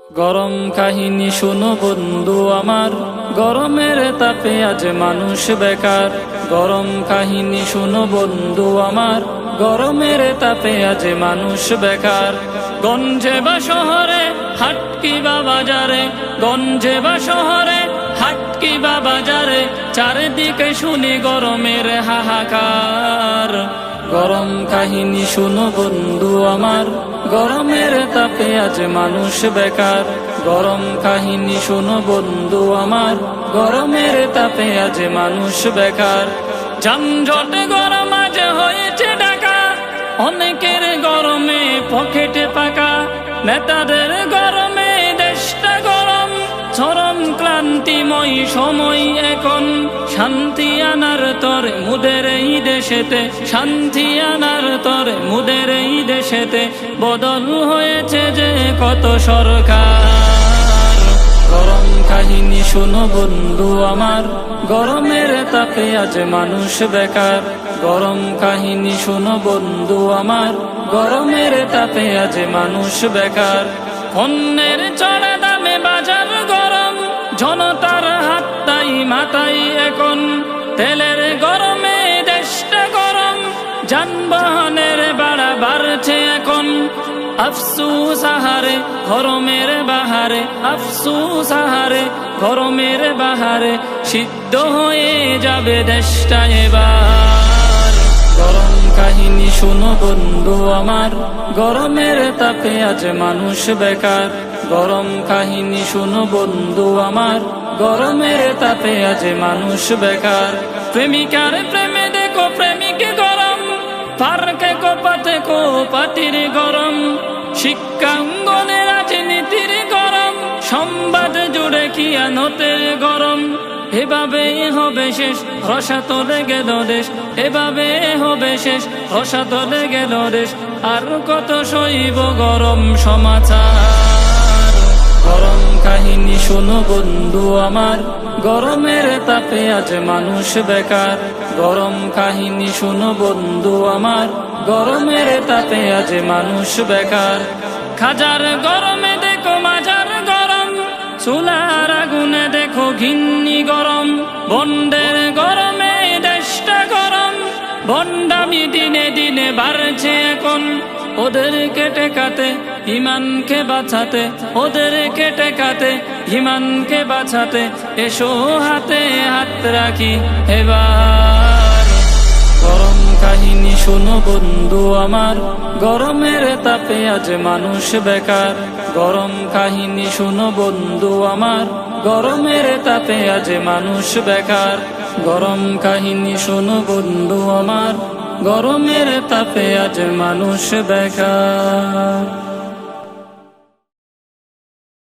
গরম কাহিনী শুনো বন্ধু আমার, গরমের তাপে আজ মানুষ বেকার। গরম কাহিনী শুনো বন্ধু আমার, গরমের তাপে আজ মানুষ বেকার। গঞ্জে বা শহরে হাট কিবা বাজারে, গঞ্জে বা শহরে হাট কিবা বাজারে, চারিদিকে শুনি গরমের হাহাকার। গরম কাহিনী শুনো বন্ধু আমার, গরমের তাপে আজ মানুষ বেকার। গরম কাহিনী শুনো বন্ধু আমার, গরমের তাপে আজ মানুষ বেকার। যানজট গরম আজ হয়েছে ঢাকা, অনেকের গরমে পকেটে পাকা। নেতাদের গরমে দেশটা গরম, চরম ক্লান্তিময় সময় এখন। শান্তি আনার তরে মুদের এই দেশেতে, শান্তি আনার তরে মুদের এই দেশেতে বদল হয়েছে যে কত সরকার। গরম কাহিনী শুনো বন্ধু আমার, গরমের তাপে আজ মানুষ বেকার। গরম কাহিনী শুনো বন্ধু আমার, গরমের তাপে আজ মানুষ বেকার। পণ্যের চড়া দামে বাজার গরম, জনতার হাত তাই মাথায় এখন। তেলের গরমে দেশটা গরম, যানবাহনের ভাড়া বাড়ছে এখন। আফসুস আহারে গরমের বাহারে, আফসুস আহারে গরমের বাহারে, সিদ্ধ হয়ে যাবে দেশটা এবার। গরম কাহিনী শুনো বন্ধু আমার, গরমের তাপে আজ মানুষ বেকার। গরম কাহিনী শুনো বন্ধু আমার, গরমের তাপে আজ মানুষ বেকার। প্রেমিকার প্রেমে দেখো প্রেমিক গরম, পার্কে কোপাতে কোপাতির গরম। শিক্ষাঙ্গনে রাজনীতির গরম, সংবাদ জুড়ে কিয়ানতের গরম। এভাবে হবে শেষ, রসাত গেল দেশ, এভাবে হবে শেষ, রসাত গেল দেশ। আর কত সইব গরম সমাচার। গরম কাহিনী শুনো বন্ধু আমার, গরমের তাপে আজ মানুষ বেকার। গরম কাহিনী শুনো বন্ধু আমার, গরমের তাপে আজ মানুষ বেকার। খাজার গরমে দেখো মাজার গরম, চুলার আগুনে দেখো ঘিন্নি গরম। বন্ডের গরমে দেশটা গরম, বন্ডামি দিনে দিনে বাড়ছে এখন। ওদেরকে টেকাতে ইমানকে বাঁচাতে, ওদেরকে টেকাতে ইমানকে বাঁচাতে, এসো হাতে হাত রাখি এবার। গরম কাহিনী শুনো বন্ধু আমার, গরমের তাপে আজ মানুষ বেকার। গরম কাহিনী শুনো বন্ধু আমার, গরমের তাপে আজ মানুষ বেকার। গরম কাহিনী শুনো বন্ধু আমার, গরমের তাপে আজ মানুষ বেকার।